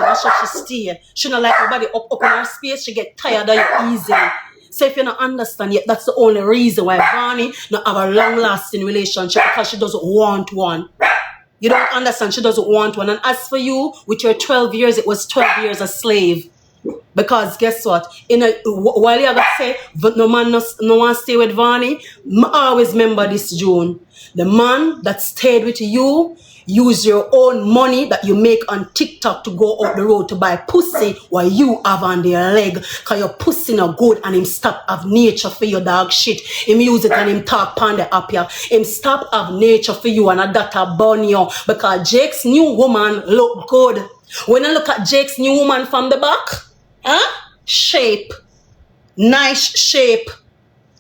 That's why she stay. She not like nobody up in her space. She get tired of you easily. So if you don't understand yet, that's the only reason why Vani not have a long-lasting relationship, because she doesn't want one. You don't understand. She doesn't want one. And as for you, with your 12 years, it was 12 years a slave. Because guess what? While you ever say no man no one stay with Vani, always remember this, June. The man that stayed with you use your own money that you make on TikTok to go up the road to buy pussy while you have on their leg. Cause your pussy not good and him stop have nature for your dog shit. Him use it and him talk pan the up here. Him stop have nature for you and a data burn you. Because Jake's new woman look good. When I look at Jake's new woman from the back, shape, nice shape,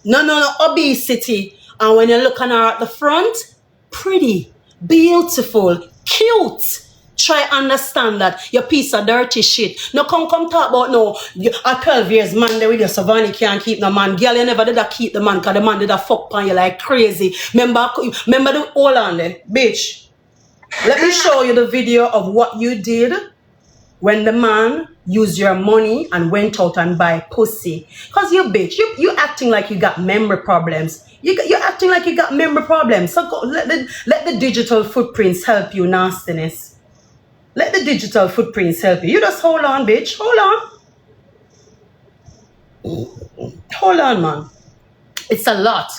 no obesity. And when you look on her at the front, pretty, beautiful, cute. Try understand that your piece of dirty shit. No come talk about no. At 12 years, man, they with your Savannah can't keep the man. Girl, you never did that keep the man, because the man did that fuck on you like crazy. Remember the hold on there, bitch. Let me show you the video of what you did when the man used your money and went out and buy pussy. Because you bitch, you acting like you got memory problems. You're acting like you got memory problems. So go, let the digital footprints help you, nastiness. Let the digital footprints help you. You just hold on, bitch. Hold on. Hold on, man. It's a lot.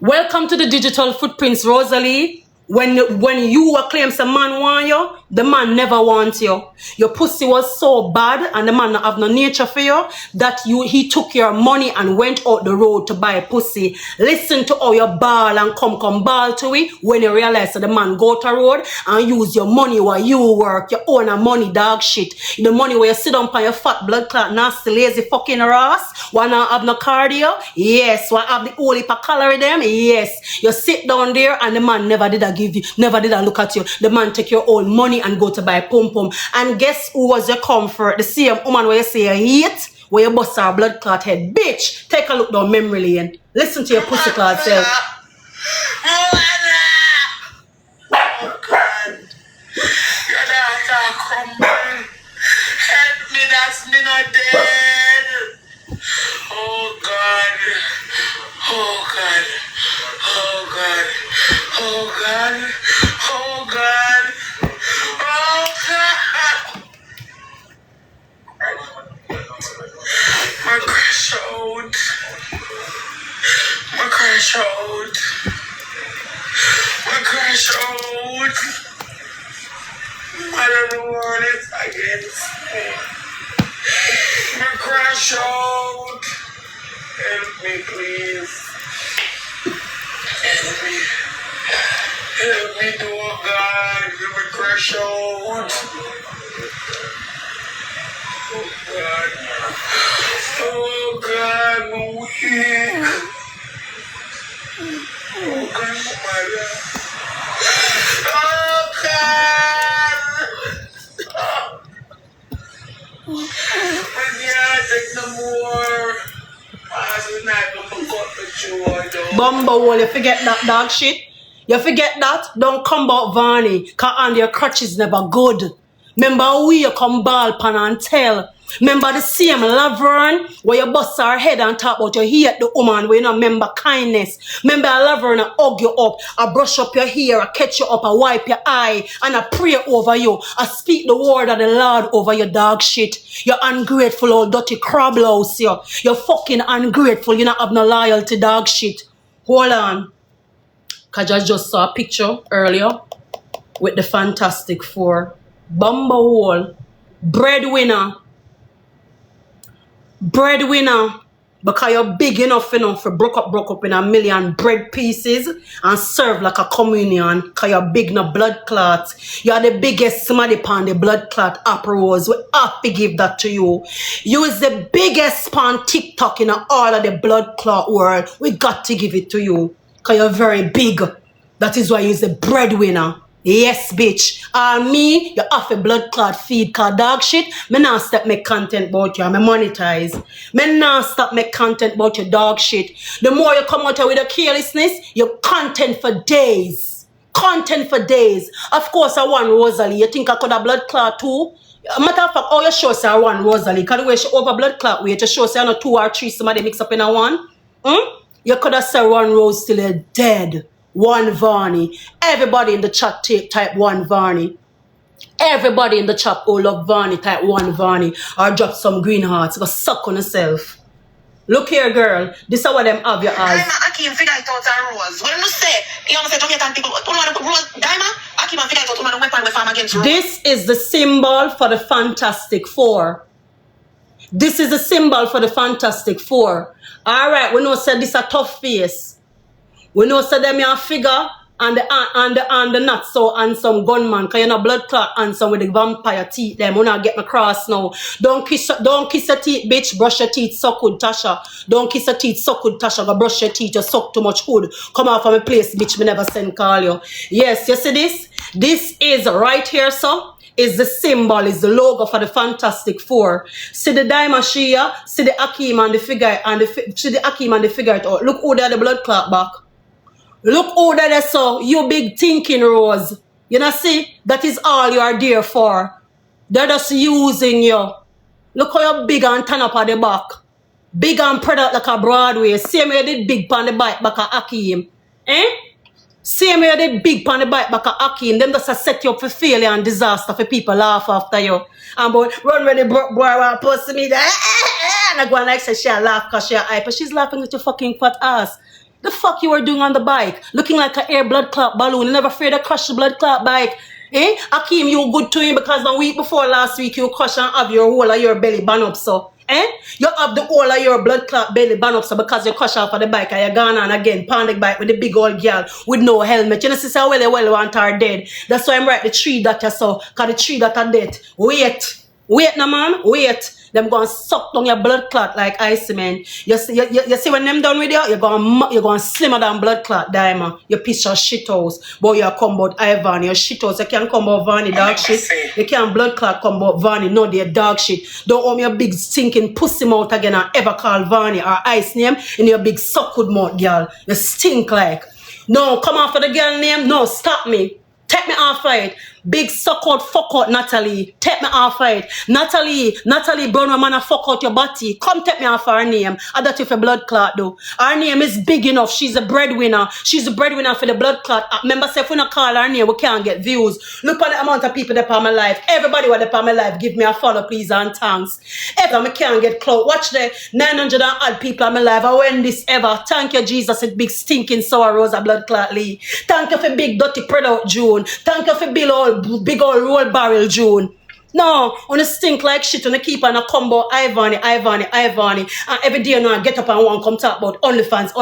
Welcome to the digital footprints, Rosealee. When you claim some man want you, the man never wants you. Your pussy was so bad and the man not have no nature for you that he took your money and went out the road to buy pussy. Listen to how you ball and come ball to it when you realize that the man go to road and use your money while you work. You own a money dog shit. The money where you sit down on your fat blood clot nasty lazy fucking ass. Wanna have no cardio? Yes. Wanna have the whole heap of calorie them? Yes. You sit down there and the man never did give you, never did I look at you. The man take your own money and go to buy pum pum. And guess who was your comfort? The same woman where you say you hate, where you bust our blood clot head. Bitch, take a look down memory lane. Listen to your pussy clot self. Oh God, your daughter crumble. Help me, that's me not dead. Oh God, oh God, oh God. Oh God, oh God, oh God. My crash out. My crash out. My crash out. I don't want it against me. My crash out. Help me, please. Help me. Help me, oh God, let me crash out. Oh God. Oh God, I'm weak. Oh God, mother. Oh God. I can't take no more. Bumble, you forget that dog shit? You forget that? Don't come about Vani, cause on your crutches never good. Remember how you come ball pan and tell. Remember the same Laverne where you bust her head and talk about you hate the woman where you don't remember kindness. Remember Laverne I hug you up, I brush up your hair, I catch you up, I wipe your eye, and I pray over you. I speak the word of the Lord over your dog shit. You're ungrateful old dirty crab louse, you. You're fucking ungrateful, you don't have no loyalty dog shit. Hold on. Cause I just saw a picture earlier with the Fantastic Four. Bumblehole. Breadwinner. Because you're big enough for broke up in a million bread pieces and serve like a communion. Because you're big no blood clots. You're the biggest somebody pan the blood clot operas. We have to give that to you. You is the biggest pan TikTok in all of the blood clot world. We got to give it to you. Because you're very big. That is why you're the breadwinner. Yes, bitch. Me, you have a blood clot feed called dog shit. Me not stop make content about you. I monetize. Me not stop make content about your dog shit. The more you come out with a carelessness, you content for days. Content for days. Of course, I want Rosealee. You think I could have blood clot too? Matter of fact, all your shows are one Rosealee. Because the way she over blood clot weight, your shows are not 2 or 3, somebody mix up in a one. You could have said one Rose still a dead. One Varney. Everybody in the chat type one Varney. Everybody in the chat all love Varney type one Varney. Or drop some green hearts. Go suck on yourself. Look here, girl. This is what them have your eyes. Dyema, Akim figure it out and Rose. When you say, you want to say Jamaican people, Rose, Dyema, Akim figure it out, weapon we farm against Rose. This is the symbol for the Fantastic Four. This is the symbol for the Fantastic Four. Alright, we know say this a tough face. We know say them your figure and the not so and some gunman, cause you know blood clot and some with the vampire teeth them. We not get my cross now. Don't kiss your teeth, bitch. Brush your teeth, suck good, Tasha. Don't kiss your teeth, suck good, Tasha. Go brush your teeth, you suck too much good. Come out from a place, bitch. Me never send call you. Yes, you see this? This is right here, so. Is the symbol, is the logo for the Fantastic Four. See the Dyema Shia, see the Akim and the figure, see the Akim and the figure it out. Look who there the blood clot back. Look who there so you big thinking Rose. You know see, that is all you are there for. They're just using you. Look how you're big and turn up at the back. Big and spread out like a Broadway. Same way you did big pan the bike back at Akim. Same way you did big pan the bike back at Akim. Them just set you up for failure and disaster for people laugh after you. And but run when the boy want to post me there. And I go and like say she laugh because she hype. But she's laughing at your fucking fat ass. The fuck you were doing on the bike? Looking like an air blood clot balloon. Never afraid to crush the blood clot bike. Akim, you good to him because the week before last week you crush and have your whole of your belly band up so. You have the whole of your blood clot belly band up so because you crush off of the bike and you're gone on again, pound the bike with the big old girl with no helmet. You know, sister, well want her dead. That's why I'm right, the tree that you saw, because the tree that are dead. Wait, no man, wait. Them gonna suck down your blood clot like ice, man. You see when them done with you, you're gonna slimmer than blood clot, Dyema. You piece your shit house. Boy, you come about Ivan, your shit house. You can't come about Vanny, dog shit. You can't blood clot come about Vanny, no, they're dog shit. Don't owe me a big stinking pussy mouth again and ever call Vanny or ice name in your big suckwood mouth, girl. You stink like. No, come off of the girl name. No, stop me. Take me off it. Big suck out, fuck out, Natalie. Take me off it. Natalie, brown man, fuck out your body. Come take me off her name. I doubt if a blood clot though. Her name is big enough. She's a breadwinner. She's a breadwinner for the blood clot. Remember, say if we not call her name, we can't get views. Look at the amount of people that are my life. Everybody with the my life, give me a follow, please, and thanks. Ever me can't get clout. Watch the 900 and odd people in my life. I win this ever. Thank you, Jesus, it big stinking sour rosa blood clot Lee. Thank you for big dirty product June. Thank you for big old roll barrel June. No, on a stink like shit, on a keep on a combo, Ivany. And every day now I get up and want to come talk about OnlyFans.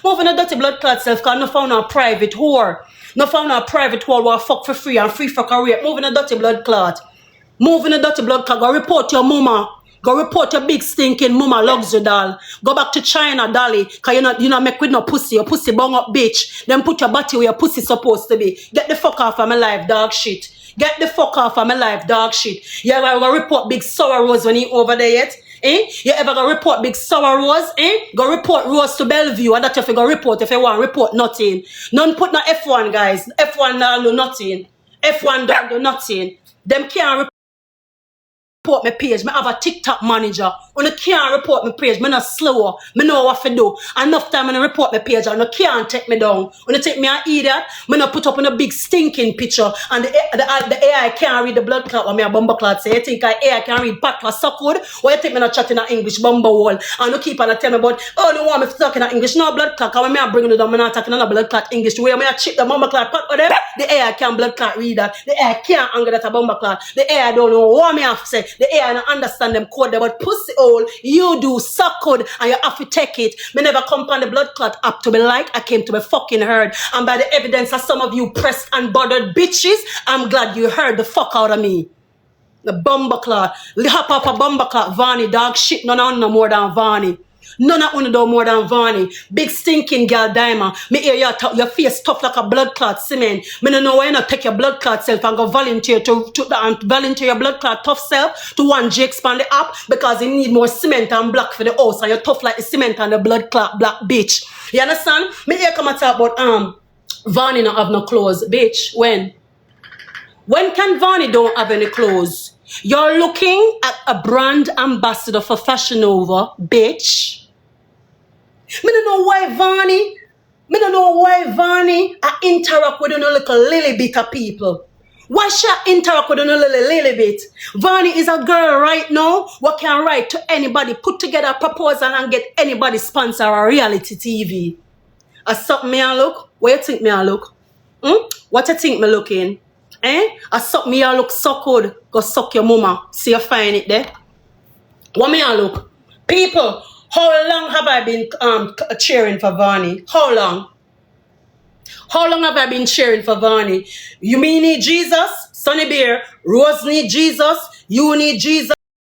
Moving a dirty blood clot self, because no found a private whore. No found a private whore who fuck for free and free for career. Moving a dirty blood clot. Go report your mama. Go report your big stinking mama luxury doll. Go back to China, dolly. Cause you not make with no pussy. Your pussy bung up, bitch. Then put your body where your pussy supposed to be. Get the fuck off of my life, dog shit. Get the fuck off of my life, dog shit. You ever go report big sour rose when you over there yet? You ever go report big sour rose? Go report Rose to Bellevue. And that if you go report, if you want report nothing. None put no F1, guys. F1 don't do nothing. F1 don't do nothing. Them can't report my page. I have a TikTok manager. When I can't report my page, I'm not slower. I know what to do. Enough time when I report my page, and you can't take me down. When you take me an idiot, I not put up in a big stinking picture, and the AI can't read the blood clot when me a bumper clot say. You think AI can read patwa so good? Why you think me not chatting in English bumper wall? And you keep on tell me about, oh, you want me to talk in English? No blood clot, because when I bring it down, I'm not talking in a blood clot English. Where I chip the bumper clot pot with them, the AI can't blood clot read that. The AI can't anger that a bumper clot. The AI don't know what me have to say. The AI don't understand them code there, but pussy hole, you do suck good and you have to take it. Me never come on the blood clot up to be like, I came to be fucking heard. And by the evidence of some of you pressed and bothered bitches, I'm glad you heard the fuck out of me. The bumper clot. Hop off a bumper clot, Varney, dog shit, none of no more than Varney. None of you do more than Varney. Big stinking girl Dyema. Me hear your face tough like a blood clot cement. Me no know why you not take your blood clot self and go volunteer volunteer your blood clot tough self to one J expand the app because you need more cement and black for the house and you're tough like the cement and the blood clot black bitch. You understand? Me here come and talk about Varney not have no clothes. Bitch, when? When can Vani don't have any clothes? You're looking at a brand ambassador for Fashion Nova, bitch. Me don't know why Vani I interact with a little lily bit of people. Why should I interact with a little lily bit? Vani is a girl right now what can write to anybody, put together a proposal and get anybody sponsor a reality TV. I suck me and look? Where you think me and look? What you think me looking? I suck me and look so good. Go suck your mama. See you find it there. What me and look? People, how long have I been cheering for Vani? How long? How long have I been cheering for Vani? You mean need Jesus? Sonny Bear, Rose need Jesus, you need Jesus.